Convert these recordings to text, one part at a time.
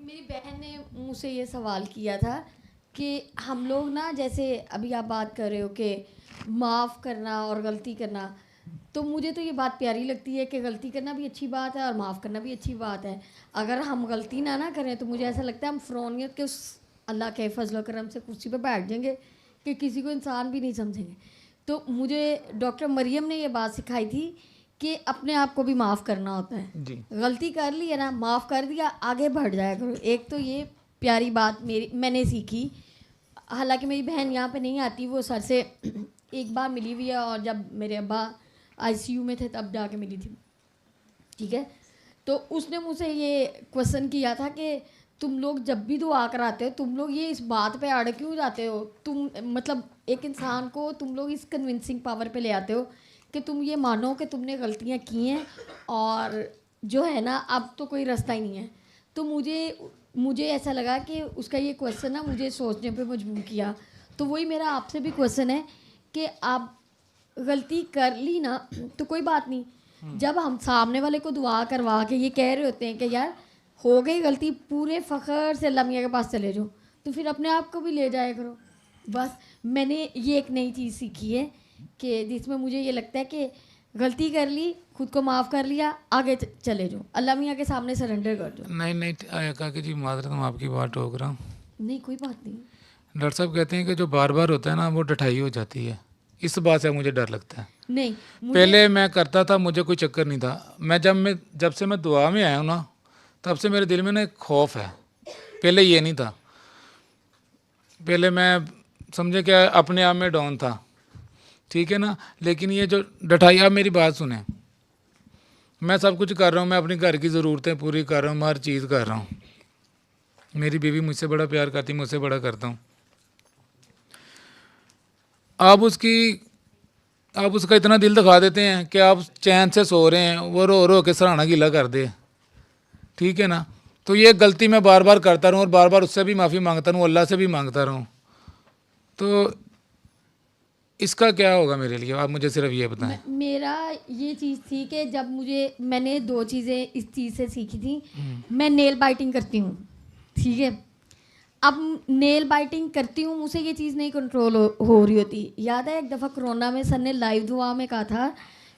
میری بہن نے مجھ سے یہ سوال کیا تھا کہ ہم لوگ نا جیسے ابھی آپ بات کر رہے ہو کہ معاف کرنا اور غلطی کرنا، تو مجھے تو یہ بات پیاری لگتی ہے کہ غلطی کرنا بھی اچھی بات ہے اور معاف کرنا بھی اچھی بات ہے. اگر ہم غلطی نہ کریں تو مجھے ایسا لگتا ہے ہم فرعونیت کے اس اللہ کے فضل و کرم سے کرسی پہ بیٹھ جائیں گے کہ کسی کو انسان بھی نہیں سمجھیں گے. تو مجھے ڈاکٹر مریم نے یہ بات سکھائی تھی کہ اپنے آپ کو بھی معاف کرنا ہوتا ہے. جی غلطی کر لی ہے نا، معاف کر دیا، آگے بڑھ جایا کرو. ایک تو یہ پیاری بات میں نے سیکھی. حالانکہ میری بہن یہاں پہ نہیں آتی، وہ سر سے ایک بار ملی ہوئی ہے اور جب میرے ابا آئی سی یو میں تھے تب جا کے ملی تھی. ٹھیک ہے، تو اس نے مجھ سے یہ کویشچن کیا تھا کہ تم لوگ جب بھی دعا کراتے ہو تم لوگ یہ اس بات پہ اڑ کیوں جاتے ہو؟ تم مطلب ایک انسان کو تم لوگ اس کنونسنگ پاور پہ لے آتے ہو کہ تم یہ مانو کہ تم نے غلطیاں کی ہیں اور جو ہے نا اب تو کوئی رستہ ہی نہیں ہے. تو مجھے ایسا لگا کہ اس کا یہ کویشچن نا مجھے سوچنے پہ مجبور کیا. تو وہی میرا آپ سے بھی کویشچن ہے کہ آپ غلطی کر لی نا تو کوئی بات نہیں، جب ہم سامنے والے کو دعا کروا کے یہ کہہ رہے ہوتے ہیں کہ یار ہو گئی غلطی، پورے فخر سے اللہ میاں کے پاس چلے جاؤ، تو پھر اپنے آپ کو بھی لے جایا کرو. بس میں نے یہ ایک نئی چیز سیکھی ہے کہ جس میں مجھے یہ لگتا ہے کہ غلطی کر لی، خود کو معاف کر لیا، آگے چلے جاؤ، اللہ میاں کے سامنے سرنڈر کر دو. نہیں کہا کہ جی معذرت ہم آپ کی بات ٹوک رہا ہوں. نہیں کوئی بات نہیں. ڈاکٹر صاحب کہتے ہیں کہ جو بار بار ہوتا ہے نا وہ ڈٹھائی ہو جاتی ہے. اس بات سے مجھے ڈر لگتا ہے. نہیں پہلے میں کرتا تھا، مجھے کوئی چکر نہیں تھا. جب سے میں دعا میں آیا ہوں نا تب سے میرے دل میں نا ایک خوف ہے. پہلے یہ نہیں تھا. پہلے میں سمجھے کہ اپنے آپ میں ڈاؤن تھا، ٹھیک ہے نا. لیکن یہ جو ڈٹھائی، آپ میری بات سنیں، میں سب کچھ کر رہا ہوں، میں اپنی گھر کی ضرورتیں پوری کر رہا ہوں، میں ہر چیز کر رہا ہوں. میری بیوی مجھ سے بڑا پیار کرتی، مجھ سے بڑا کرتا ہوں. آپ اس کا اتنا دل دکھا دیتے ہیں کہ آپ چین سے سو رہے ہیں، وہ رو رو کے سرہانا گیلا کر دے، ٹھیک ہے نا. تو یہ غلطی میں بار بار کرتا رہوں اور بار بار اس سے بھی معافی مانگتا رہوں، اللہ سے بھی مانگتا رہوں. تو اس کا کیا ہوگا میرے لیے؟ آپ مجھے صرف یہ بتائیں. میرا یہ چیز تھی کہ جب میں نے 2 چیزیں اس چیز سے سیکھی تھیں. میں نیل بائٹنگ کرتی ہوں، ٹھیک ہے. اب نیل بائٹنگ کرتی ہوں، مجھ سے یہ چیز نہیں کنٹرول ہو رہی ہوتی. یاد ہے ایک دفعہ کرونا میں سر نے لائیو دعا میں کہا تھا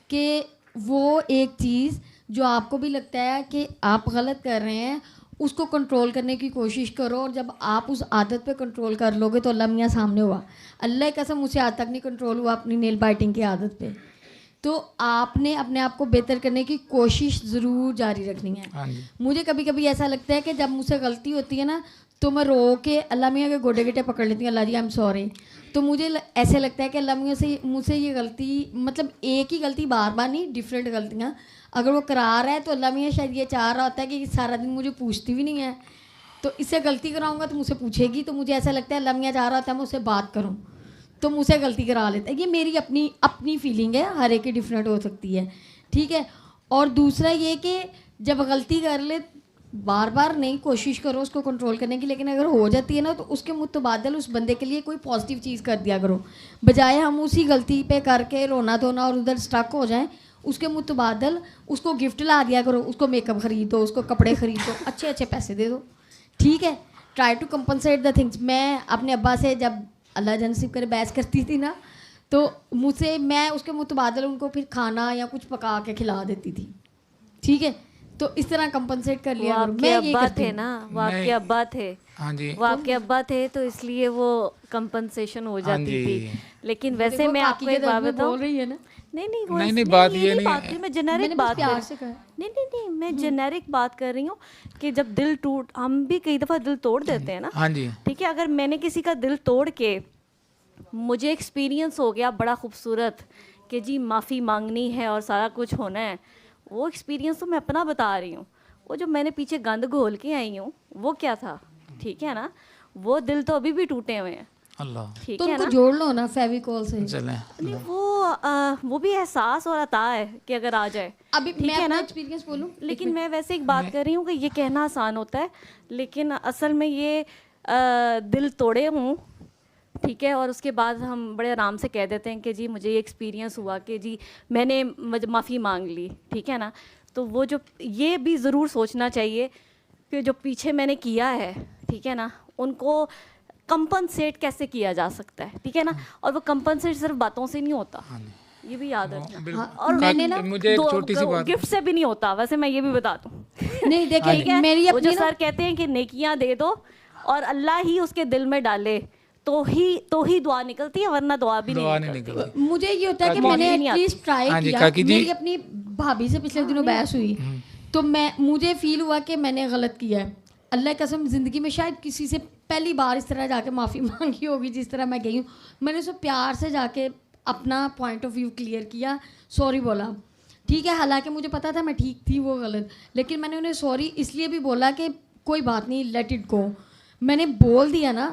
کہ وہ ایک چیز جو آپ کو بھی لگتا ہے کہ آپ غلط کر رہے ہیں اس کو کنٹرول کرنے کی کوشش کرو، اور جب آپ اس عادت پہ کنٹرول کر لو گے تو اللہ میاں سامنے ہوا. اللہ کی قسم مجھ سے آج تک نہیں کنٹرول ہوا اپنی نیل بائٹنگ کی عادت پہ. تو آپ نے اپنے آپ کو بہتر کرنے کی کوشش ضرور جاری رکھنی ہے. مجھے کبھی کبھی ایسا لگتا ہے کہ جب مجھ سے غلطی ہوتی ہے نا تو میں رو کے اللہ میاں کے گوڈے گٹے پکڑ لیتی ہوں، اللہ جی آئی ایم سوری. تو مجھے ایسے لگتا ہے کہ اللہ میاں سے مجھ سے یہ غلطی، مطلب ایک ہی غلطی بار بار نہیں، ڈفرینٹ غلطیاں اگر وہ کرا رہا ہے تو اللہ میاں شاید یہ چاہ رہا ہوتا ہے کہ سارا دن مجھے پوچھتی بھی نہیں ہے، تو اس سے غلطی کراؤں گا تو مجھ سے پوچھے گی. تو مجھے ایسا لگتا ہے اللہ میاں چاہ رہا ہوتا ہے میں اس سے بات کروں تو مجھ سے غلطی کرا لیتا ہے. یہ میری اپنی فیلنگ ہے، ہر ایک کی ڈفرینٹ ہو سکتی ہے، ٹھیک ہے. اور دوسرا یہ کہ جب غلطی کر لے بار بار نہیں، کوشش کرو اس کو کنٹرول کرنے کی، لیکن اگر ہو جاتی ہے نا تو اس کے متبادل اس بندے کے لیے کوئی پازیٹیو چیز کر دیا کرو، بجائے ہم اسی غلطی پہ کر کے رونا دھونا اور ادھر اسٹک ہو جائیں. اس کے متبادل اس کو گفٹ لا دیا کرو، اس کو میک اپ خرید دو، اس کو کپڑے خرید دو، اچھے پیسے دے دو، ٹھیک ہے. Try to compensate the things. میں اپنے ابا سے جب اللہ جنسیب کرے بحث کرتی تھی نا تو مجھ سے میں اس کے متبادل ان کو پھر کھانا یا کچھ پکا کے کھلا دیتی تھی، ٹھیک ہے. تو اس طرح کمپنسیٹ کر لیا کرو. میں یہ کرتی ہوں. وہ آپ کے ابا تھے، ہاں جی، وہ آپ کے ابا تھے تو اس لیے وہ کمپنسیشن ہو جاتی تھی. لیکن ویسے میں آپ کو ایک بات بتاؤں، نہیں بات یہ نہیں بات میں جنیرک بات نہیں میں جنیرک بات کر رہی ہوں کہ جب دل ٹوٹ، ہم بھی کئی دفعہ دل توڑ دیتے ہیں نا، ہاں جی، ٹھیک ہے. اگر میں نے کسی کا دل توڑ کے مجھے ایکسپیرینس ہو گیا بڑا خوبصورت کہ جی معافی مانگنی ہے اور سارا کچھ ہونا ہے، وہ ایکسپیرینس تو میں اپنا بتا رہی ہوں. وہ جو میں نے پیچھے گند گھول کے آئی ہوں وہ کیا تھا، ٹھیک ہے نا. وہ دل تو ابھی بھی ٹوٹے ہوئے ہیں، اللہ، ٹھیک تو ہے ان کو نا. جوڑ لو نا فیویکول سے. نہیں وہ بھی احساس اور عطا ہے کہ اگر آ جائے، ابھی میں اپنا ایکسپیرینس بولوں، لیکن میں ویسے ایک بات کر رہی ہوں کہ یہ کہنا آسان ہوتا ہے لیکن اصل میں یہ دل توڑے ہوں، ٹھیک ہے، اور اس کے بعد ہم بڑے آرام سے کہہ دیتے ہیں کہ جی مجھے یہ ایکسپیرینس ہوا کہ جی میں نے معافی مانگ لی، ٹھیک ہے نا. تو وہ جو یہ بھی ضرور سوچنا چاہیے کہ جو پیچھے میں نے کیا ہے, ٹھیک ہے نا, ان کو کمپنسیٹ کیسے کیا جا سکتا ہے, ٹھیک ہے نا, اور وہ کمپنسیٹ صرف باتوں سے نہیں ہوتا, یہ بھی یاد رکھنا, اور میں نے نا مجھے ایک چھوٹی سی بات گفٹ سے بھی نہیں ہوتا, ویسے میں یہ بھی بتا دوں. نہیں دیکھیں میری وہ جو اپنی سر کہتے ہیں کہ نیکیاں دے دو اور اللہ ہی اس کے دل میں ڈالے تو ہی دعا نکلتی ہے, ورنہ دعا بھی نہیں نکلتی. مجھے یہ ہوتا ہے کہ میں نے ایٹ لیسٹ ٹرائی کیا. میری اپنی بھابھی سے پچھلے دنوں بحث ہوئی تو مجھے فیل ہوا کہ میں نے غلط کیا ہے. اللہ کی قسم زندگی میں شاید کسی سے پہلی بار اس طرح جا کے معافی مانگی ہوگی جس طرح میں گئی ہوں. میں نے اسے پیار سے جا کے اپنا پوائنٹ آف ویو کلیئر کیا, سوری بولا, ٹھیک ہے, حالانکہ مجھے پتا تھا میں ٹھیک تھی, وہ غلط, لیکن میں نے انہیں سوری اس لیے بھی بولا کہ کوئی بات نہیں, لیٹ اٹ گو. میں نے بول دیا نا,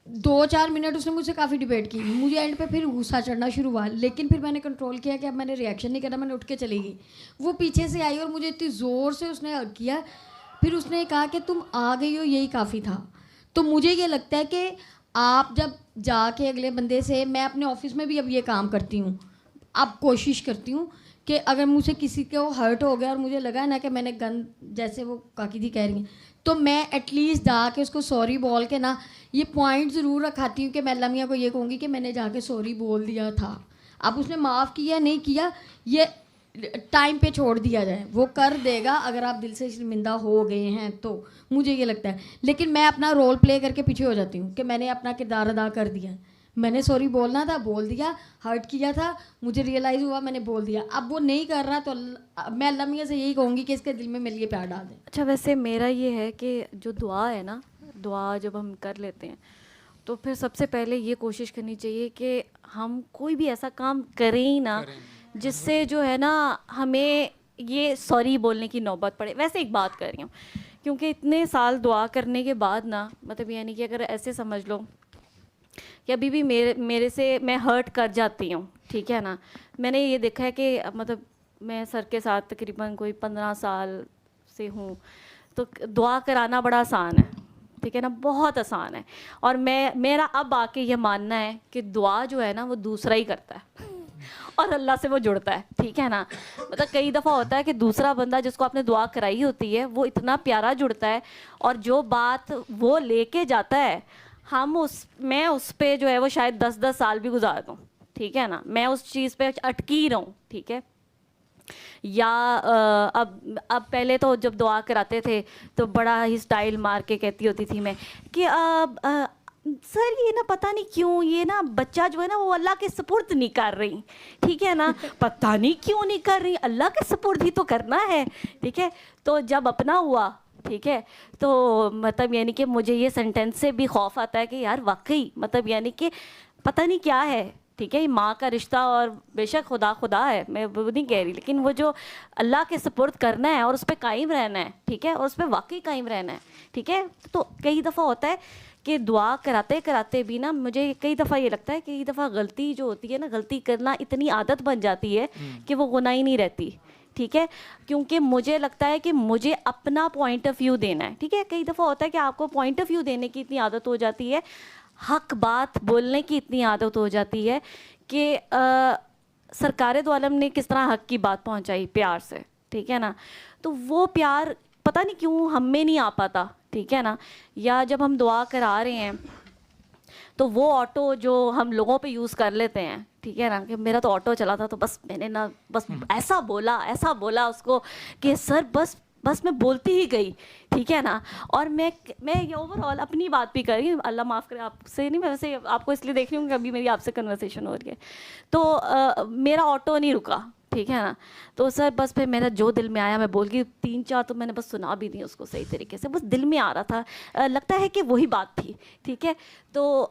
2-4 منٹ اس نے مجھ سے کافی ڈبیٹ کی, مجھے اینڈ پہ پھر غصہ چڑھنا شروع ہوا, لیکن پھر میں نے کنٹرول کیا کہ اب میں نے ریئیکشن نہیں کرنا, میں نے اٹھ کے چلی گئی. وہ پیچھے سے آئی اور مجھے اتنی زور سے اس نے ہگ کیا, پھر اس نے کہا کہ تم آ گئی ہو یہی کافی تھا. تو مجھے یہ لگتا ہے کہ آپ جب جا کے اگلے بندے سے, میں اپنے آفس میں بھی اب یہ کام کرتی ہوں, اب کوشش کرتی ہوں کہ اگر مجھ سے کسی کو ہرٹ ہو گیا اور مجھے لگا نا کہ میں نے گند, جیسے وہ کاکی دی کہہ رہی ہیں, تو میں ایٹ لیسٹ جا کے اس کو سوری بول کے نا یہ پوائنٹ ضرور رکھاتی ہوں کہ میں اللہ میاں کو یہ کہوں گی کہ میں نے جا کے سوری بول دیا تھا. اب اس نے معاف کیا نہیں کیا یہ ٹائم پہ چھوڑ دیا جائے, وہ کر دے گا اگر آپ دل سے شرمندہ ہو گئے ہیں تو, مجھے یہ لگتا ہے. لیکن میں اپنا رول پلے کر کے پیچھے ہو جاتی ہوں کہ میں نے اپنا کردار ادا کر دیا, میں نے سوری بولنا تھا بول دیا, ہرٹ کیا تھا مجھے ریئلائز ہوا میں نے بول دیا, اب وہ نہیں کر رہا تو میں اللہ میاں سے یہی کہوں گی کہ اس کے دل میں میرے لیے پیار ڈال دیں. اچھا ویسے میرا یہ ہے کہ جو دعا ہے نا, دعا جب ہم کر لیتے ہیں تو پھر سب سے پہلے یہ کوشش کرنی چاہیے کہ ہم کوئی بھی ایسا کام کریں ہی نا جس سے جو ہے نا ہمیں یہ سوری بولنے کی نوبت پڑے. ویسے ایک بات کر رہی ہوں, کیونکہ اتنے سال دعا کرنے کے بعد نا, مطلب یعنی کہ اگر ایسے سمجھ لو کہ ابھی بھی میرے سے میں ہرٹ کر جاتی ہوں, ٹھیک ہے نا, میں نے یہ دیکھا ہے کہ مطلب میں سر کے ساتھ تقریباً کوئی 15 سال سے ہوں, تو دعا کرانا بڑا آسان ہے, ٹھیک ہے نا, بہت آسان ہے. اور میرا اب آ کے یہ ماننا ہے کہ دعا جو ہے نا وہ دوسرا ہی کرتا ہے اور اللہ سے وہ جڑتا ہے, ٹھیک ہے نا. مطلب کئی دفعہ ہوتا ہے کہ دوسرا بندہ جس کو آپ نے دعا کرائی ہوتی ہے وہ اتنا پیارا جڑتا ہے, اور جو بات وہ لے کے جاتا ہے میں اس پہ جو ہے وہ شاید 10 سال بھی گزار دوں, ٹھیک ہے نا, میں اس چیز پہ اٹکی رہوں, ٹھیک ہے. یا اب پہلے تو جب دعا کراتے تھے تو بڑا ہی سٹائل مار کے کہتی ہوتی تھی میں کہ سر یہ نا پتہ نہیں کیوں یہ نا بچہ جو ہے نا وہ اللہ کے سپرد نہیں کر رہی, ٹھیک ہے نا, پتہ نہیں کیوں نہیں کر رہی, اللہ کے سپرد ہی تو کرنا ہے, ٹھیک ہے. تو جب اپنا ہوا, ٹھیک ہے, تو مطلب یعنی کہ مجھے یہ سینٹینس سے بھی خوف آتا ہے کہ یار واقعی مطلب یعنی کہ پتہ نہیں کیا ہے, ٹھیک ہے, ماں کا رشتہ اور بے شک خدا ہے, میں وہ نہیں کہہ رہی, لیکن وہ جو اللہ کے سپرد کرنا ہے اور اس پہ قائم رہنا ہے, ٹھیک ہے, اور اس پہ واقعی قائم رہنا ہے, ٹھیک ہے. تو کئی دفعہ ہوتا ہے کہ دعا کراتے کراتے بھی نا مجھے کئی دفعہ یہ لگتا ہے کہ کئی دفعہ غلطی جو ہوتی ہے نا, غلطی کرنا اتنی عادت بن جاتی ہے کہ وہ گناہ ہی نہیں رہتی, ٹھیک ہے, کیونکہ مجھے لگتا ہے کہ مجھے اپنا پوائنٹ آف ویو دینا ہے, ٹھیک ہے. کئی دفعہ ہوتا ہے کہ آپ کو پوائنٹ آف ویو دینے کی اتنی عادت ہو جاتی ہے, حق بات بولنے کی اتنی عادت ہو جاتی ہے کہ سرکار دو عالم نے کس طرح حق کی بات پہنچائی پیار سے, ٹھیک ہے نا, تو وہ پیار پتہ نہیں کیوں ہم میں نہیں آ پاتا, ٹھیک ہے نا. یا جب ہم دعا کرا رہے ہیں تو وہ آٹو جو ہم لوگوں پہ یوز کر لیتے ہیں, ٹھیک ہے نا, کہ میرا تو آٹو چلا تھا تو بس میں نے نا بس ایسا بولا اس کو کہ سر بس میں بولتی ہی گئی, ٹھیک ہے نا. اور میں یہ اوور آل اپنی بات بھی کر رہی ہوں, اللہ معاف کرے آپ سے نہیں, میں ویسے آپ کو اس لیے دیکھ رہی ہوں کہ ابھی میری آپ سے کنورسیشن ہو رہی ہے, تو میرا آٹو نہیں رکا, ٹھیک ہے نا. تو سر بس پھر میرا جو دل میں آیا میں بول گئی, 3-4 تو میں نے بس سنا بھی دی اس کو صحیح طریقے سے, بس دل میں آ رہا تھا, لگتا ہے کہ وہی بات تھی, ٹھیک ہے. تو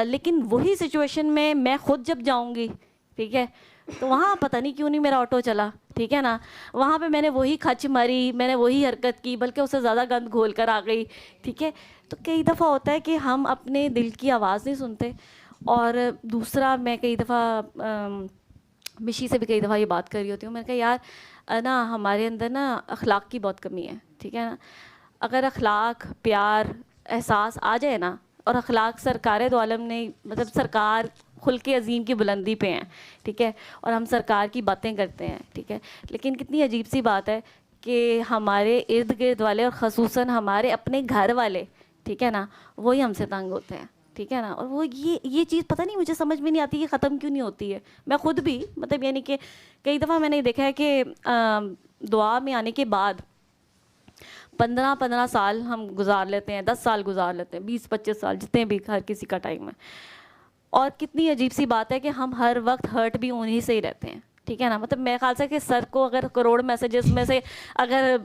لیکن وہی سچویشن میں خود جب جاؤں گی, ٹھیک ہے, تو وہاں پتہ نہیں کیوں نہیں میرا آٹو چلا, ٹھیک ہے نا. وہاں پہ میں نے وہی کھچ ماری, میں نے وہی حرکت کی, بلکہ اس سے زیادہ گند گھول کر آ گئی, ٹھیک ہے. تو کئی دفعہ ہوتا ہے کہ ہم اپنے دل کی آواز نہیں سنتے. اور دوسرا میں کئی دفعہ مشی سے بھی کئی دفعہ یہ بات کر رہی ہوتی ہوں, میں نے کہا یار نا ہمارے اندر نا اخلاق کی بہت کمی ہے, ٹھیک ہے نا. اگر اخلاق, پیار, احساس آ جائے نا, اور اخلاق سرکار دو عالم نے مطلب سرکار خلق عظیم کی بلندی پہ ہیں, ٹھیک ہے, اور ہم سرکار کی باتیں کرتے ہیں, ٹھیک ہے. لیکن کتنی عجیب سی بات ہے کہ ہمارے ارد گرد والے اور خصوصاً ہمارے اپنے گھر والے, ٹھیک ہے نا, وہی ہم سے تنگ ہوتے ہیں, ٹھیک ہے نا. اور وہ یہ چیز پتہ نہیں مجھے سمجھ میں نہیں آتی کہ ختم کیوں نہیں ہوتی ہے. میں خود بھی مطلب یعنی کہ کئی دفعہ میں نے دیکھا ہے کہ دعا میں آنے کے بعد 15 سال ہم گزار لیتے ہیں, 10 سال گزار لیتے ہیں, 20-25 سال, جتنے بھی ہر کسی کا ٹائم ہے. اور کتنی عجیب سی بات ہے کہ ہم ہر وقت ہرٹ بھی انہیں سے ہی رہتے ہیں, ٹھیک ہے نا. مطلب میرے خیال سے کہ سر کو اگر کروڑ میسیجز میں سے اگر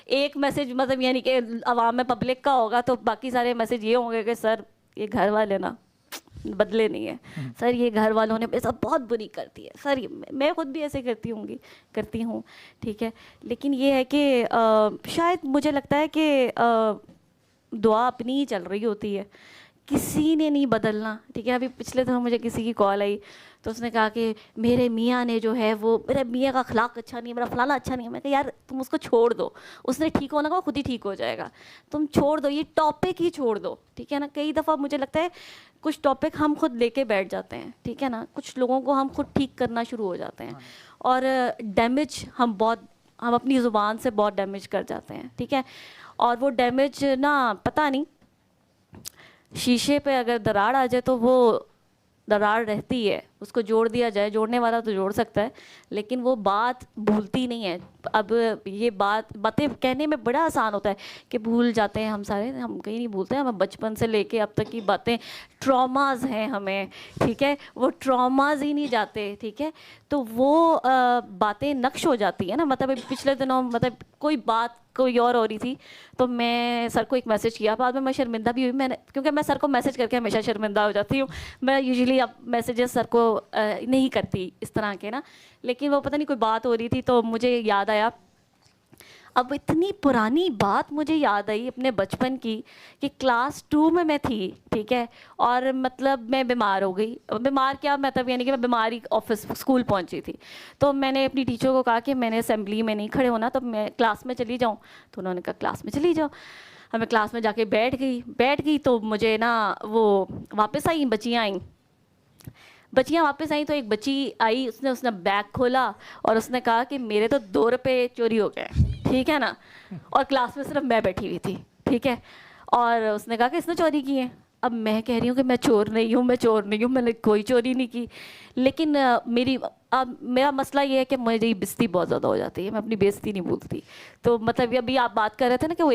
ایک میسیج مطلب یعنی کہ عوام میں پبلک کا ہوگا تو باقی سارے میسیج یہ ہوں گے کہ سر یہ گھر والے نا بدلے نہیں ہیں, سر یہ گھر والوں نے ایسا بہت بری کرتی ہے, سر میں خود بھی ایسے کرتی ہوں, ٹھیک ہے. لیکن یہ ہے کہ شاید مجھے لگتا ہے کہ دعا اپنی ہی چل رہی ہوتی ہے, کسی نے نہیں بدلنا, ٹھیک ہے. ابھی پچھلے دنوں مجھے کسی کی کال آئی تو اس نے کہا کہ میرے میاں نے جو ہے وہ, میرے میاں کا اخلاق اچھا نہیں ہے, میرا فلانا اچھا نہیں ہے. میں کہا یار تم اس کو چھوڑ دو, اس نے ٹھیک ہونا کا خود ہی ٹھیک ہو جائے گا, تم چھوڑ دو, یہ ٹاپک ہی چھوڑ دو, ٹھیک ہے نا. کئی دفعہ مجھے لگتا ہے کچھ ٹاپک ہم خود لے کے بیٹھ جاتے ہیں, ٹھیک ہے نا, کچھ لوگوں کو ہم خود ٹھیک کرنا شروع ہو جاتے ہیں اور ڈیمیج ہم اپنی زبان سے بہت ڈیمیج کر جاتے ہیں, ٹھیک ہے. اور وہ ڈیمیج نا پتہ نہیں, شیشے پہ اگر دراڑ آ جائے تو وہ دراڑ رہتی ہے, اس کو جوڑ دیا جائے, جوڑنے والا تو جوڑ سکتا ہے لیکن وہ بات بھولتی نہیں ہے. اب یہ باتیں کہنے میں بڑا آسان ہوتا ہے کہ بھول جاتے ہیں ہم سارے, ہم کہیں نہیں بھولتے, ہمیں بچپن سے لے کے اب تک کی باتیں ٹراماز ہیں ہمیں, ٹھیک ہے, وہ ٹراماز ہی نہیں جاتے, ٹھیک ہے. تو وہ باتیں نقش ہو جاتی ہیں نا. مطلب پچھلے دنوں مطلب کوئی بات کوئی اور ہو رہی تھی تو میں سر کو ایک میسیج کیا, بعد میں شرمندہ بھی ہوئی, میں نے, کیونکہ میں سر کو میسیج کر کے ہمیشہ شرمندہ ہو جاتی ہوں. میں یوزلی اب میسیجز سر کو نہیں کرتی اس طرح کے نا, لیکن وہ پتہ نہیں کوئی بات ہو رہی تھی تو مجھے یاد آیا. اب اتنی پرانی بات مجھے یاد آئی اپنے بچپن کی کہ کلاس 2 میں تھی, ٹھیک ہے, اور مطلب میں بیمار ہو گئی. بیمار کیا مطلب یعنی کہ میں بیماری آفس اسکول پہنچی تھی, تو میں نے اپنی ٹیچر کو کہا کہ میں نے اسمبلی میں نہیں کھڑے ہونا, تو میں کلاس میں چلی جاؤں. تو انہوں نے کہا کلاس میں چلی جاؤ. میں کلاس میں جا کے بیٹھ گئی تو مجھے نا وہ واپس آئیں, بچیاں واپس آئیں. تو ایک بچی آئی, اس نے بیگ کھولا اور اس نے کہا کہ میرے تو 2 روپے چوری ہو گئے, ٹھیک ہے نا. اور کلاس میں صرف میں بیٹھی ہوئی تھی, ٹھیک ہے, اور اس نے کہا کہ اس نے چوری کی ہے. اب میں کہہ رہی ہوں کہ میں چور نہیں ہوں, میں نے کوئی چوری نہیں کی. لیکن میرا مسئلہ یہ ہے کہ میری بےزتی بہت زیادہ ہو جاتی ہے, میں اپنی بےزتی نہیں بھولتی. تو مطلب ابھی آپ بات کر رہے تھے نا کہ وہ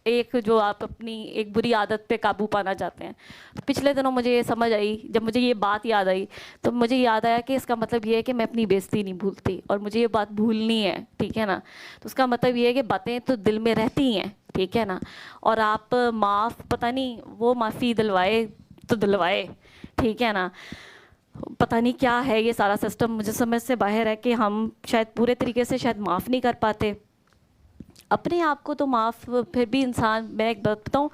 ایک جو آپ اپنی ایک بری عادت پہ قابو پانا چاہتے ہیں. تو پچھلے دنوں مجھے یہ سمجھ آئی, جب مجھے یہ بات یاد آئی تو مجھے یاد آیا کہ اس کا مطلب یہ ہے کہ میں اپنی بےزتی نہیں بھولتی اور مجھے یہ بات بھولنی ہے, ٹھیک ہے نا. تو اس کا مطلب یہ ہے کہ باتیں تو دل میں رہتی ہیں, ٹھیک ہے نا. اور آپ معاف پتہ نہیں وہ معافی دلوائے تو دلوائے, ٹھیک ہے نا. پتہ نہیں کیا ہے یہ سارا سسٹم, مجھے سمجھ سے باہر ہے کہ ہم شاید پورے طریقے سے شاید معاف نہیں کر پاتے اپنے آپ کو. تو معاف پھر بھی انسان, میں ایک بات بتاؤں,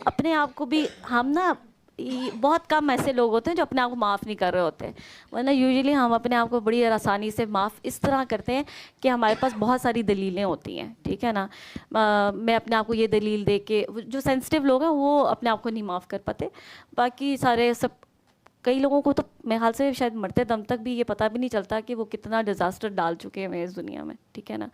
اپنے آپ کو بھی ہم نا بہت کم ایسے لوگ ہوتے ہیں جو اپنے آپ کو معاف نہیں کر رہے ہوتے ہیں, ورنہ یوزلی ہم اپنے آپ کو بڑی آسانی سے معاف اس طرح کرتے ہیں کہ ہمارے پاس بہت ساری دلیلیں ہوتی ہیں, ٹھیک ہے نا. میں اپنے آپ کو یہ دلیل دے کے, جو سینسٹیو لوگ ہیں وہ اپنے آپ کو نہیں معاف کر پاتے, باقی سارے سب کئی لوگوں کو تو میرے خیال سے شاید مرتے دم تک بھی یہ پتہ بھی نہیں چلتا کہ وہ کتنا ڈیزاسٹر ڈال چکے ہیں اس دنیا میں, ٹھیک ہے نا.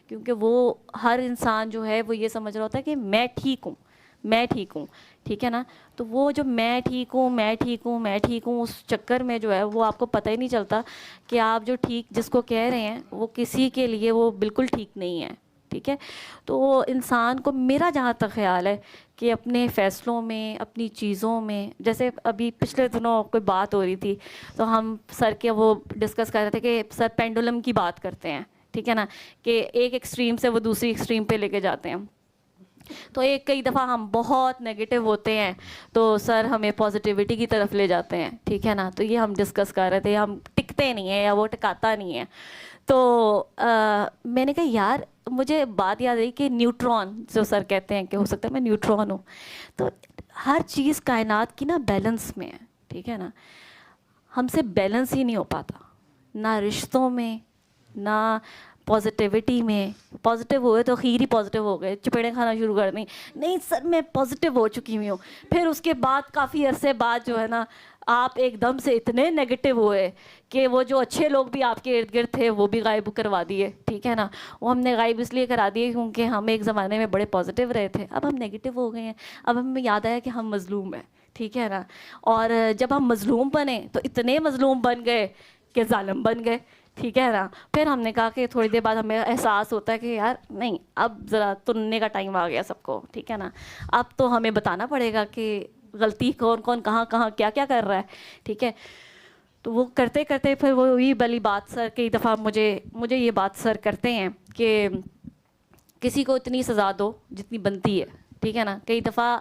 کیونکہ وہ ہر انسان جو ہے وہ یہ سمجھ رہا ہوتا ہے کہ میں ٹھیک ہوں, ٹھیک ہے نا. تو وہ جو میں ٹھیک ہوں اس چکر میں جو ہے وہ آپ کو پتہ ہی نہیں چلتا کہ آپ جو ٹھیک جس کو کہہ رہے ہیں وہ کسی کے لیے وہ بالکل ٹھیک نہیں ہے, ٹھیک ہے. تو انسان کو, میرا جہاں تک خیال ہے کہ اپنے فیصلوں میں, اپنی چیزوں میں, جیسے ابھی پچھلے دنوں کوئی بات ہو رہی تھی تو ہم سر کے وہ ڈسکس کر رہے تھے کہ سر پینڈولم کی بات کرتے ہیں, ٹھیک ہے نا, کہ ایک ایکسٹریم سے وہ دوسری ایکسٹریم پہ لے کے جاتے ہیں. تو کئی دفعہ ہم بہت نیگیٹو ہوتے ہیں تو سر ہمیں پازیٹیوٹی کی طرف لے جاتے ہیں, ٹھیک ہے نا. تو یہ ہم ڈسکس کر رہے تھے, ہم ٹکتے نہیں ہیں یا وہ ٹکاتا نہیں ہے. تو میں نے کہا یار مجھے بات یاد آئی کہ نیوٹرون جو سر کہتے ہیں کہ ہو سکتا ہے میں نیوٹرون ہوں. تو ہر چیز کائنات کی نا بیلنس میں ہے, ٹھیک ہے نا. ہم سے بیلنس ہی نہیں ہو پاتا, نہ رشتوں میں, نہ پازیٹیوٹی میں پازیٹیو ہوئے تو خیر ہی پازیٹیو ہو گئے, چپیڑیں کھانا شروع کر دیں, نہیں سر میں پازیٹیو ہو چکی ہوئی ہوں. پھر اس کے بعد کافی عرصے بعد جو ہے نا آپ ایک دم سے اتنے نیگیٹو ہوئے کہ وہ جو اچھے لوگ بھی آپ کے ارد گرد تھے وہ بھی غائب کروا دیے, ٹھیک ہے نا. وہ ہم نے غائب اس لیے کرا دیے کیونکہ ہم ایک زمانے میں بڑے پازیٹیو رہے تھے, اب ہم نیگیٹو ہو گئے ہیں. اب ہمیں یاد آیا کہ ہم مظلوم ہیں, ٹھیک ہے نا. اور جب ہم مظلوم بنے تو اتنے مظلوم بن گئے کہ ظالم بن گئے, ٹھیک ہے نا. پھر ہم نے کہا کہ تھوڑی دیر بعد ہمیں احساس ہوتا ہے کہ یار نہیں, اب ذرا تننے کا ٹائم آ گیا سب کو, ٹھیک ہے نا. اب تو ہمیں بتانا پڑے گا کہ غلطی کون کون کہاں کہاں کیا کیا کر رہا ہے, ٹھیک ہے. تو وہ کرتے کرتے پھر وہی والی بات سر کئی دفعہ مجھے یہ بات سر کرتے ہیں کہ کسی کو اتنی سزا دو جتنی بنتی ہے, ٹھیک ہے نا. کئی دفعہ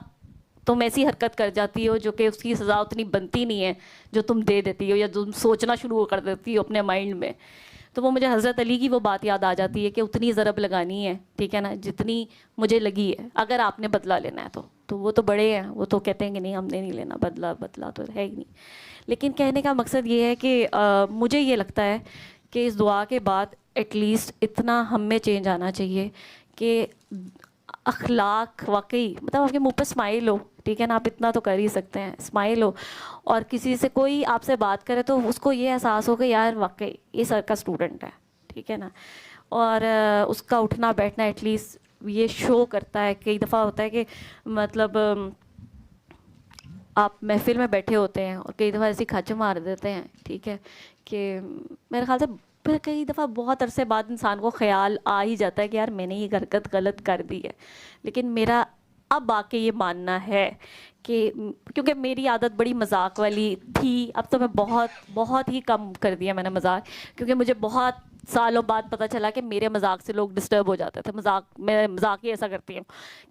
تم ایسی حرکت کر جاتی ہو جو کہ اس کی سزا اتنی بنتی نہیں ہے جو تم دے دیتی ہو یا تم سوچنا شروع کر دیتی ہو اپنے مائنڈ میں. تو وہ مجھے حضرت علی کی وہ بات یاد آ جاتی ہے کہ اتنی ضرب لگانی ہے, ٹھیک ہے نا, جتنی مجھے لگی ہے, اگر آپ نے بدلہ لینا ہے تو وہ تو بڑے ہیں, وہ تو کہتے ہیں کہ نہیں ہم نے نہیں لینا بدلہ تو ہے ہی نہیں. لیکن کہنے کا مقصد یہ ہے کہ مجھے یہ لگتا ہے کہ اس دعا کے بعد ایٹ لیسٹ اتنا ہم میں چینج آنا چاہیے کہ اخلاق واقعی مطلب آپ کے منہ پہ اسمائل ہو, ٹھیک ہے نا. آپ اتنا تو کر ہی سکتے ہیں, اسمائل ہو, اور کسی سے کوئی آپ سے بات کرے تو اس کو یہ احساس ہو کہ یار واقعی یہ سر کا اسٹوڈنٹ ہے, ٹھیک ہے نا. اور اس کا اٹھنا بیٹھنا ایٹ لیسٹ یہ شو کرتا ہے. کئی دفعہ ہوتا ہے کہ مطلب آپ محفل میں بیٹھے ہوتے ہیں اور کئی دفعہ ایسی کھچ مار دیتے ہیں, ٹھیک ہے, کہ میرے خیال سے پھر کئی دفعہ بہت عرصے بعد انسان کو خیال آ ہی جاتا ہے کہ یار میں نے یہ حرکت غلط کر دی ہے. لیکن میرا اب آ کے یہ ماننا ہے کہ کیونکہ میری عادت بڑی مذاق والی تھی, اب تو میں بہت ہی کم کر دیا میں نے مذاق, کیونکہ مجھے بہت سالوں بعد پتہ چلا کہ میرے مذاق سے لوگ ڈسٹرب ہو جاتے تھے. میں مذاق ہی ایسا کرتی ہوں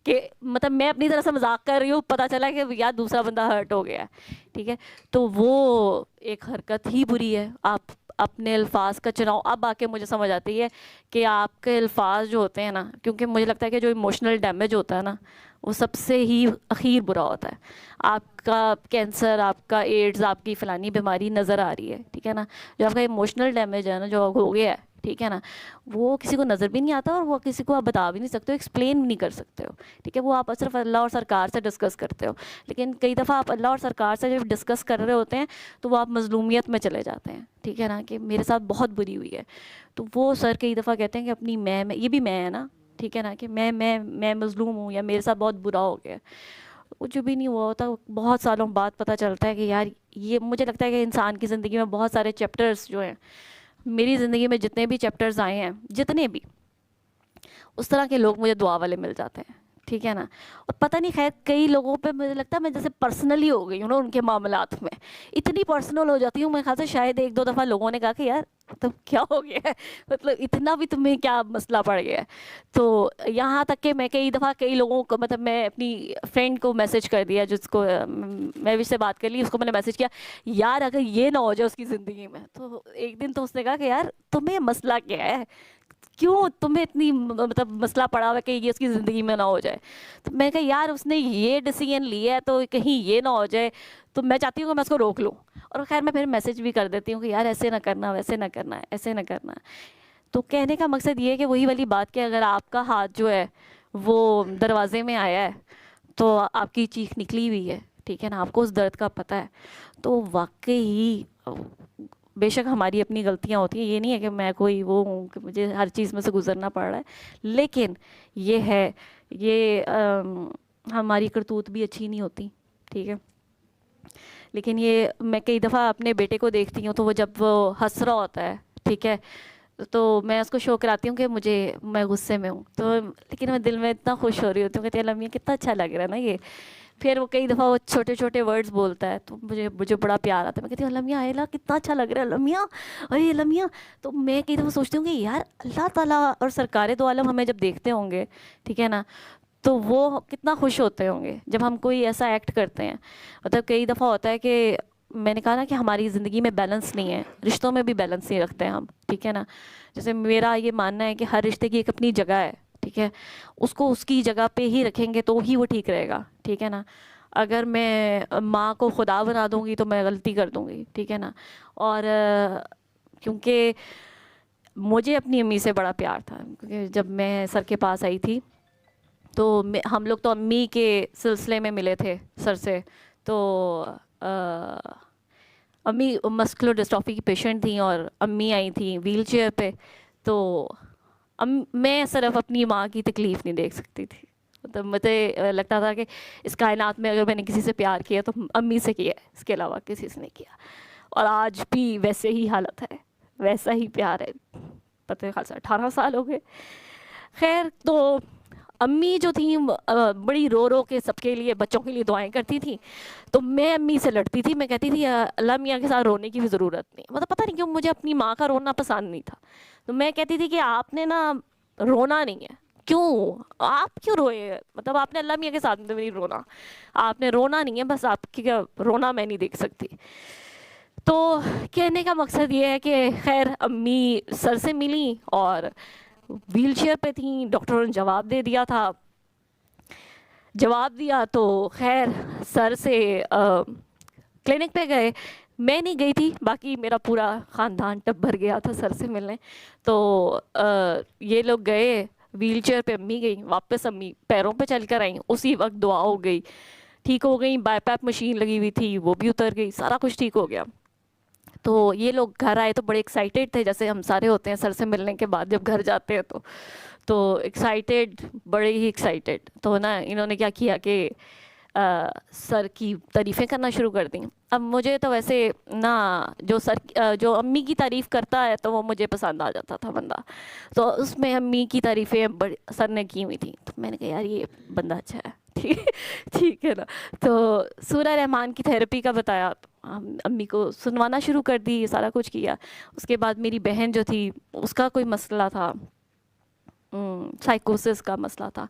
کہ مطلب میں اپنی طرح سے مذاق کر رہی ہوں, پتہ چلا کہ یار دوسرا بندہ ہرٹ ہو گیا ہے, ٹھیک ہے. تو وہ ایک حرکت ہی بری ہے. آپ اپنے الفاظ کا چناؤ اب آ کے مجھے سمجھ آتی ہے کہ آپ کے الفاظ جو ہوتے ہیں نا, کیونکہ مجھے لگتا ہے کہ جو ایموشنل ڈیمیج ہوتا ہے نا وہ سب سے ہی اخیر برا ہوتا ہے. آپ کا کینسر, آپ کا ایڈز, آپ کی فلانی بیماری نظر آ رہی ہے, ٹھیک ہے نا. جو آپ کا ایموشنل ڈیمیج ہے نا جو ہو گیا ہے, ٹھیک ہے نا, وہ کسی کو نظر بھی نہیں آتا اور وہ کسی کو آپ بتا بھی نہیں سکتے ہو, ایکسپلین بھی نہیں کر سکتے ہو, ٹھیک ہے. وہ آپ صرف اللہ اور سرکار سے ڈسکس کرتے ہو. لیکن کئی دفعہ آپ اللہ اور سرکار سے جب ڈسکس کر رہے ہوتے ہیں تو وہ آپ مظلومیت میں چلے جاتے ہیں, ٹھیک ہے نا, کہ میرے ساتھ بہت بری ہوئی ہے. تو وہ سر کئی دفعہ کہتے ہیں کہ اپنی میں یہ بھی میں ہے نا, ٹھیک ہے نا, کہ میں مظلوم ہوں یا میرے ساتھ بہت برا ہو گیا. کچھ بھی نہیں ہوا ہوتا, بہت سالوں بعد پتہ چلتا ہے کہ یار یہ مجھے لگتا ہے کہ انسان کی زندگی میں بہت سارے چیپٹرز جو ہیں, میری زندگی میں جتنے بھی چیپٹرز آئے ہیں, جتنے بھی, اس طرح کے لوگ مجھے دعا والے مل جاتے ہیں, ٹھیک ہے نا. اور پتہ نہیں خیر کئی لوگوں پہ مجھے لگتا ہے میں جیسے پرسنلی ہو گئی ہوں نا ان کے معاملات میں, اتنی پرسنل ہو جاتی ہوں. میرے خیال سے شاید ایک دو دفعہ لوگوں نے کہا کہ یار تم کیا ہو گیا ہے, مطلب اتنا بھی تمہیں کیا مسئلہ پڑ گیا ہے. تو یہاں تک کہ میں کئی دفعہ کئی لوگوں کو مطلب میں اپنی فرینڈ کو میسج کر دیا جس کو میں اس سے بات کر لی, اس کو میں نے میسج کیا یار اگر یہ نہ ہو جائے اس کی زندگی میں. تو ایک دن تو اس نے کہا کہ یار تمہیں مسئلہ کیا ہے, کیوں تمہیں اتنی مطلب مسئلہ پڑا ہوا ہے کہ یہ اس کی زندگی میں نہ ہو جائے. تو میں کہا یار اس نے یہ ڈیسیژن لیا ہے تو کہیں یہ نہ ہو جائے, تو میں چاہتی ہوں کہ میں اس کو روک لوں. اور خیر میں پھر میسج بھی کر دیتی ہوں کہ یار ایسے نہ کرنا, ویسے نہ کرنا, ایسے نہ کرنا. تو کہنے کا مقصد یہ ہے کہ وہی والی بات کہ اگر آپ کا ہاتھ جو ہے وہ دروازے میں آیا ہے تو آپ کی چیخ نکلی ہوئی ہے, ٹھیک ہے نا, آپ کو اس درد کا پتہ ہے, تو واقعی بے شک ہماری اپنی غلطیاں ہوتی ہیں, یہ نہیں ہے کہ میں کوئی وہ ہوں کہ مجھے ہر چیز میں سے گزرنا پڑ رہا ہے. لیکن یہ ہے یہ ہماری کرتوت بھی اچھی نہیں ہوتی, ٹھیک ہے. لیکن یہ میں کئی دفعہ اپنے بیٹے کو دیکھتی ہوں تو وہ جب وہ ہنس رہا ہوتا ہے, ٹھیک ہے, تو میں اس کو شو کراتی ہوں کہ میں غصے میں ہوں, تو لیکن میں دل میں اتنا خوش ہو رہی ہوتی ہوں کہ تیرا لمحہ کتنا اچھا لگ رہا ہے نا یہ. پھر وہ کئی دفعہ وہ چھوٹے چھوٹے ورڈز بولتا ہے تو مجھے بڑا پیار آتا ہے. میں کہتی ہوں لمحہ آئے لا کتنا اچھا لگ رہا ہے لمحہ, ارے لمحہ. تو میں کئی دفعہ سوچتی ہوں کہ یار اللہ تعالیٰ اور سرکار دو عالم ہمیں جب دیکھتے ہوں گے, ٹھیک ہے نا, تو وہ کتنا خوش ہوتے ہوں گے جب ہم کوئی ایسا ایکٹ کرتے ہیں. مطلب کئی دفعہ ہوتا ہے کہ میں نے کہا نا کہ ہماری زندگی میں بیلنس نہیں ہے, رشتوں میں بھی بیلنس نہیں رکھتے ہیں ہم, ٹھیک ہے نا. جیسے میرا یہ ماننا ہے کہ ہر رشتے کی ایک اپنی جگہ ہے, ٹھیک ہے, اس کو اس کی جگہ پہ ہی رکھیں گے تو ہی وہ ٹھیک رہے گا, ٹھیک ہے نا. اگر میں ماں کو خدا بنا دوں گی تو میں غلطی کر دوں گی, ٹھیک ہے نا. اور کیونکہ مجھے اپنی امی سے بڑا پیار تھا، کیونکہ جب میں سر کے پاس آئی تھی تو ہم لوگ تو امی کے سلسلے میں ملے تھے سر سے. تو امی مسکولر ڈسٹرافی کی پیشنٹ تھیں اور امی آئی تھیں ویل چیئر پہ. تو میں صرف اپنی ماں کی تکلیف نہیں دیکھ سکتی تھی. تو مجھے لگتا تھا کہ اس کائنات میں اگر میں نے کسی سے پیار کیا تو امی سے کیا ہے، اس کے علاوہ کسی سے نہیں کیا. اور آج بھی ویسے ہی حالت ہے، ویسا ہی پیار ہے. پتہ خاصا 18 سال ہو گئے. خیر، تو امی جو تھیں بڑی رو رو کے سب کے لیے، بچوں کے لیے دعائیں کرتی تھیں. تو میں امی سے لڑتی تھی، میں کہتی تھی اللہ میاں کے ساتھ رونے کی بھی ضرورت نہیں. مطلب پتہ نہیں کیوں مجھے اپنی ماں کا رونا پسند نہیں تھا. تو میں کہتی تھی کہ آپ نے نا رونا نہیں ہے، کیوں آپ کیوں روئے؟ مطلب آپ نے اللہ میاں کے ساتھ نہیں رونا، آپ نے رونا نہیں ہے، بس آپ کی رونا میں نہیں دیکھ سکتی. تو کہنے کا مقصد یہ ہے کہ خیر امی سر سے ملی اور ویل چیئر پہ تھیں. ڈاکٹروں نے جواب دے دیا تھا، جواب دیا تو خیر سر سے کلینک پہ گئے. میں نہیں گئی تھی، باقی میرا پورا خاندان ٹبر گیا تھا سر سے ملنے. تو یہ لوگ گئے ویل چیئر پہ، امی گئی واپس، امی پیروں پہ چل کر آئیں. اسی وقت دعا ہو گئی، ٹھیک ہو گئی. بائی پیپ مشین لگی ہوئی تھی وہ بھی اتر گئی، سارا کچھ ٹھیک ہو گیا. تو یہ لوگ گھر آئے تو بڑے ایکسائٹیڈ تھے، جیسے ہم سارے ہوتے ہیں سر سے ملنے کے بعد جب گھر جاتے ہیں تو ایکسائٹیڈ، بڑے ہی ایکسائٹیڈ. تو نا انہوں نے کیا کیا کہ سر کی تعریفیں کرنا شروع کر دیں. اب مجھے تو ویسے نا جو امی کی تعریف کرتا ہے تو وہ مجھے پسند آ جاتا تھا بندہ. تو اس میں امی کی تعریفیں سر نے کی ہوئی تھیں. تو میں نے کہا یار یہ بندہ اچھا ہے، ٹھیک ہے نا. تو سورہ رحمان کی تھیراپی کا بتایا، امی کو سنوانا شروع کر دی، سارا کچھ کیا. اس کے بعد میری بہن جو تھی اس کا کوئی مسئلہ تھا، سائیکوسس کا مسئلہ تھا،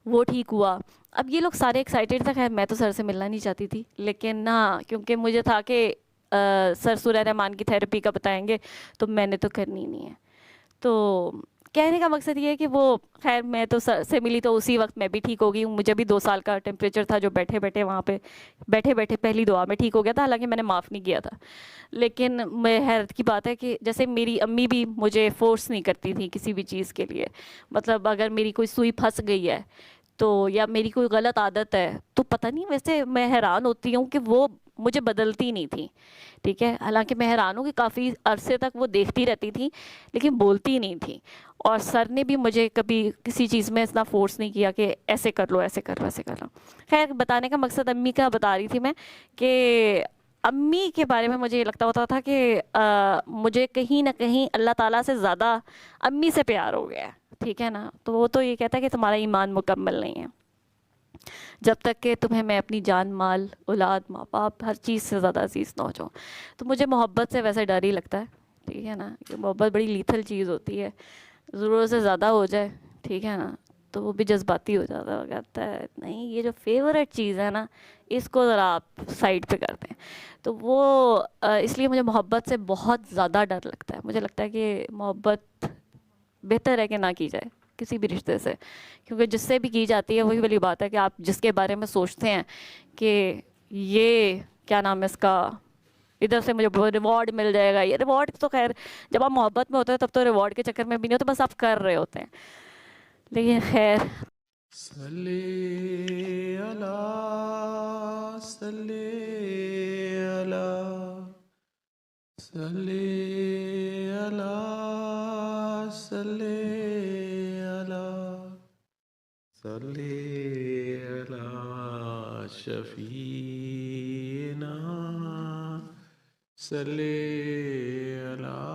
وہ ٹھیک ہوا. اب یہ لوگ سارے ایکسائٹیڈ تھے. خیر میں تو سر سے ملنا نہیں چاہتی تھی، لیکن نا کیونکہ مجھے تھا کہ سر سورہ رحمان کی تھیراپی کا بتائیں گے تو میں نے تو کرنی نہیں ہے. تو کہنے کا مقصد یہ ہے کہ وہ خیر میں تو سر سے ملی تو اسی وقت میں بھی ٹھیک ہو گئی ہوں. مجھے بھی 2 سال کا ٹیمپریچر تھا جو بیٹھے بیٹھے وہاں پہ بیٹھے بیٹھے پہلی دعا میں ٹھیک ہو گیا تھا، حالانکہ میں نے معاف نہیں کیا تھا. لیکن میں حیرت کی بات ہے کہ جیسے میری امی بھی مجھے فورس نہیں کرتی تھی کسی بھی چیز کے لیے. مطلب اگر میری کوئی سوئی پھنس گئی ہے تو یا میری کوئی غلط عادت ہے تو پتہ نہیں ویسے میں حیران ہوتی ہوں کہ وہ مجھے بدلتی نہیں تھی. ٹھیک ہے، حالانکہ میں حیران ہوں کہ کافی عرصے تک وہ دیکھتی رہتی تھی لیکن بولتی نہیں تھی. اور سر نے بھی مجھے کبھی کسی چیز میں اتنا فورس نہیں کیا کہ ایسے کر لو، ایسے کر لو، ایسے کر لو. خیر بتانے کا مقصد امی کا بتا رہی تھی میں کہ امی کے بارے میں مجھے یہ لگتا ہوتا تھا کہ مجھے کہیں نہ کہیں اللہ تعالیٰ سے زیادہ امی سے پیار ہو گیا ہے. ٹھیک ہے نا. تو وہ تو یہ کہتا ہے کہ تمہارا ایمان مکمل نہیں ہے جب تک کہ تمہیں میں اپنی جان، مال، اولاد، ماں باپ ہر چیز سے زیادہ عزیز نہ ہو جاؤں. تو مجھے محبت سے ویسے ڈر ہی لگتا ہے. ٹھیک ہے نا، کہ محبت بڑی لیتھل چیز ہوتی ہے. ضرورت سے زیادہ ہو جائے، ٹھیک ہے نا، تو وہ بھی جذباتی ہو جاتا ہے. وہ کہتا ہے نہیں یہ جو فیورٹ چیز ہے نا اس کو ذرا آپ سائڈ پہ کر دیں. تو وہ اس لیے مجھے محبت سے بہت زیادہ ڈر لگتا ہے. مجھے لگتا ہے کہ محبت بہتر ہے کہ نہ کی جائے کسی بھی رشتے سے، کیونکہ جس سے بھی کی جاتی ہے وہی والی بات ہے کہ آپ جس کے بارے میں سوچتے ہیں کہ یہ کیا نام ہے اس کا، ادھر سے مجھے ریوارڈ مل جائے گا. یہ ریوارڈ تو خیر جب آپ محبت میں ہوتے ہیں تب تو ریوارڈ کے چکر میں بھی نہیں ہوتے، بس آپ کر رہے ہوتے ہیں. لیکن خیر صلی اللہ صلی اللہ صلی اللہ صلی اللہ صلی اللہ شفیعنا صلی اللہ